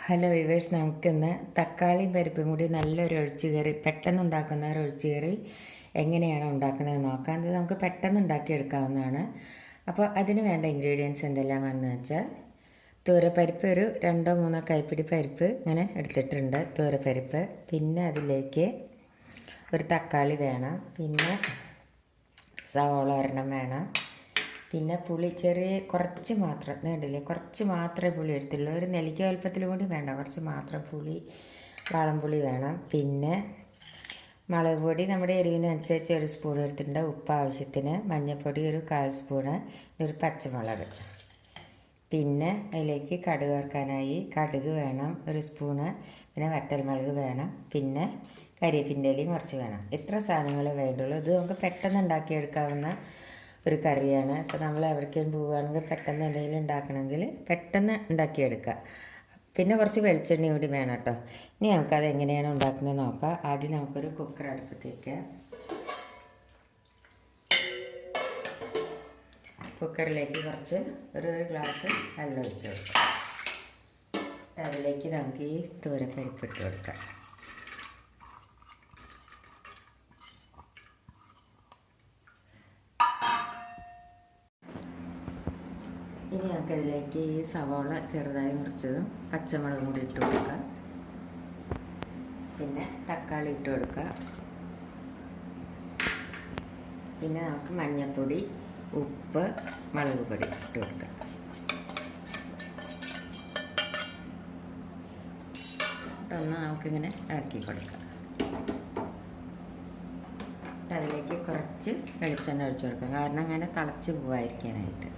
Hello viewers, നമുക്കിന്ന് തക്കാളിയും പരിപ്പും കൂടി നല്ലൊരു ഒഴിച്ചുകറി, പെട്ടെന്ന് ഉണ്ടാക്കുന്ന ഒരു ഒഴിച്ചുകറി എങ്ങനെയാണ് ഉണ്ടാക്കുന്നത് നോക്കാം. ഇത് നമുക്ക് പെട്ടെന്ന് ഉണ്ടാക്കിയെടുക്കാവുന്നതാണ്. അപ്പോൾ അതിന് വേണ്ട ഇൻഗ്രീഡിയൻസ് എന്തെല്ലാമാണെന്ന് വെച്ചാൽ, തൂരപ്പരിപ്പ് ഒരു 2-3 കൈപ്പിടി പരിപ്പ് ഇങ്ങനെ എടുത്തിട്ടുണ്ട്, തൂരപ്പരിപ്പ്. പിന്നെ അതിലേക്ക് ഒരു തക്കാളി വേണം, പിന്നെ സവോള ഒരെണ്ണം വേണം, പിന്നെ പുളി ചെറിയ കുറച്ച് മാത്രം, വേണ്ടില്ലേ, കുറച്ച് മാത്രമേ പുളി എടുത്തുള്ളൂ. ഒരു നെല്ലിക്ക വലുപ്പത്തിൽ കൂടി വേണ്ട, കുറച്ച് മാത്രം പുളി, വാളംപുളി വേണം. പിന്നെ മുളക് പൊടി നമ്മുടെ എരിവിനനുസരിച്ച് 1 സ്പൂൺ എടുത്തിട്ടുണ്ട്, ഉപ്പ് ആവശ്യത്തിന്, മഞ്ഞൾപ്പൊടി ഒരു 1/4 സ്പൂണ്, ഒരു പച്ചമുളക്. പിന്നെ അതിലേക്ക് കടുക് വറുക്കാനായി കടുക് വേണം 1 സ്പൂണ്, പിന്നെ വറ്റൽമുളക് വേണം, പിന്നെ കരിവേപ്പിൻ്റെ ഇലയും കുറച്ച് വേണം. ഇത്ര സാധനങ്ങൾ വേണ്ടുള്ളൂ. ഇത് നമുക്ക് പെട്ടെന്ന് ഉണ്ടാക്കിയെടുക്കാവുന്ന ഒരു കറിയാണ്. അപ്പോൾ നമ്മൾ എവിടേക്കും പോവുകയാണെങ്കിൽ പെട്ടെന്ന് എന്തെങ്കിലും ഉണ്ടാക്കണമെങ്കിൽ പെട്ടെന്ന് ഉണ്ടാക്കിയെടുക്കുക. പിന്നെ കുറച്ച് വെളിച്ചെണ്ണ കൂടി വേണം കേട്ടോ. ഇനി നമുക്കത് എങ്ങനെയാണ് ഉണ്ടാക്കുന്നത് നോക്കാം. ആദ്യം നമുക്കൊരു കുക്കർ അടുപ്പത്തേക്ക്, കുക്കറിലേക്ക് കുറച്ച് ഒരു ഗ്ലാസ് വെള്ളം ഒഴിച്ച് കൊടുക്കാം. അതിലേക്ക് നമുക്ക് ഈ തൂരപ്പരിപ്പ് ഇട്ട് കൊടുക്കാം. ഇനി നമുക്കതിലേക്ക് ഈ സവോള ചെറുതായി മുറിച്ചതും പച്ചമുളകും കൂടി ഇട്ട് കൊടുക്കാം. പിന്നെ തക്കാളി ഇട്ട് കൊടുക്കുക. പിന്നെ നമുക്ക് മഞ്ഞൾപ്പൊടി, ഉപ്പ്, മുളക് പൊടി ഇട്ട് കൊടുക്കാം. ഒന്ന് നമുക്കിങ്ങനെ ഇളക്കി കൊടുക്കാം. അതിലേക്ക് കുറച്ച് വെളിച്ചെണ്ണ ഒഴിച്ച് കൊടുക്കാം, കാരണം അങ്ങനെ തിളച്ച് പോവാതിരിക്കാനായിട്ട്.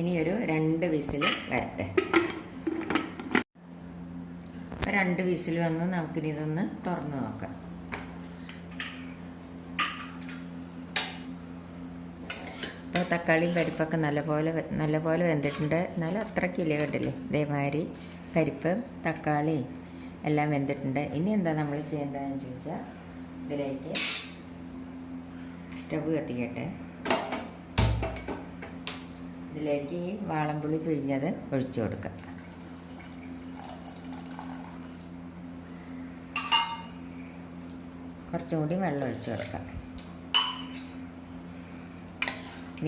ഇനി ഒരു 2 വിസിൽ വരട്ടെ. 2 വിസിൽ വന്ന് നമുക്കിനി ഇതൊന്ന് തുറന്ന് നോക്കാം. അപ്പോൾ തക്കാളിയും പരിപ്പൊക്കെ നല്ലപോലെ വെന്തിട്ടുണ്ട്. എന്നാലും അത്രയ്ക്കില്ല, കണ്ടില്ലേ, ഇതേമാതിരി പരിപ്പ് തക്കാളി എല്ലാം വെന്തിട്ടുണ്ട്. ഇനി എന്താ നമ്മൾ ചെയ്യേണ്ടതെന്ന് ചോദിച്ചാൽ, ഇതിലേക്ക് സ്റ്റവ് കത്തിക്കട്ടെ. ഇതിലേക്ക് ഈ വാളംപുളി പിഴിഞ്ഞത് ഒഴിച്ചു കൊടുക്കുക. കുറച്ചും കൂടി വെള്ളം ഒഴിച്ചു കൊടുക്കാം.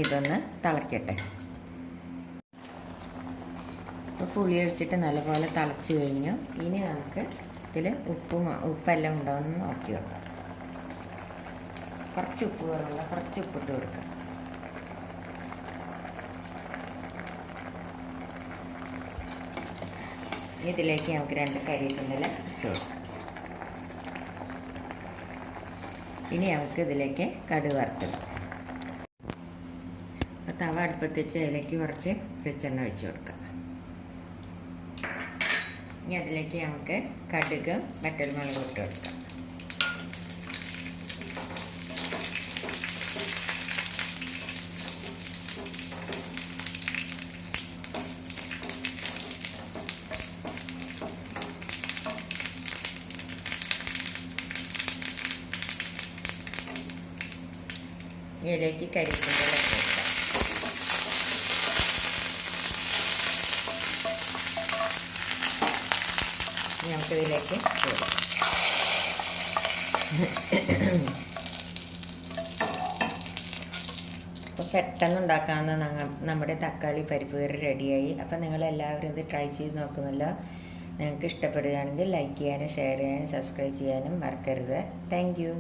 ഇതൊന്ന് തിളക്കട്ടെ. അപ്പോൾ പുളി ഒഴിച്ചിട്ട് നല്ലപോലെ തിളച്ച് കഴിഞ്ഞു. ഇനി നമുക്ക് ഇതിൽ ഉപ്പെല്ലാം ഉണ്ടോ എന്ന് നോക്കി വെക്കാം. കുറച്ച് ഉപ്പ് വേണമല്ല, കുറച്ച് ഉപ്പിട്ട് കൊടുക്കാം. ഇതിലേക്ക് നമുക്ക് 2 കരിവേപ്പിൻ്റെ ഇല ഇട്ട് കൊടുക്കാം. ഇനി നമുക്ക് ഇതിലേക്ക് കടുക് വറുത്തിടാം. തവ അടുപ്പത്ത് വെച്ച് അതിലേക്ക് കുറച്ച് വെളിച്ചെണ്ണ ഒഴിച്ച് കൊടുക്കാം. ഇനി അതിലേക്ക് നമുക്ക് കടുകും വറ്റൽമുളകും ഇട്ട് കൊടുക്കാം. ഇതിലേക്ക് കരിവേപ്പിൻ്റെ ഇല ഇട്ട് കൊടുക്കാം. നമുക്കിതിലേക്ക് ഇടാം. അപ്പോൾ പെട്ടെന്ന് ഉണ്ടാക്കാവുന്ന നമ്മുടെ തക്കാളി പരിപ്പ് കറി റെഡിയായി. അപ്പോൾ നിങ്ങളെല്ലാവരും ഇത് ട്രൈ ചെയ്ത് നോക്കുമല്ലോ. നിങ്ങൾക്ക് ഇഷ്ടപ്പെടുകയാണെങ്കിൽ ലൈക്ക് ചെയ്യാനും ഷെയർ ചെയ്യാനും സബ്സ്ക്രൈബ് ചെയ്യാനും മറക്കരുത്. Thank you.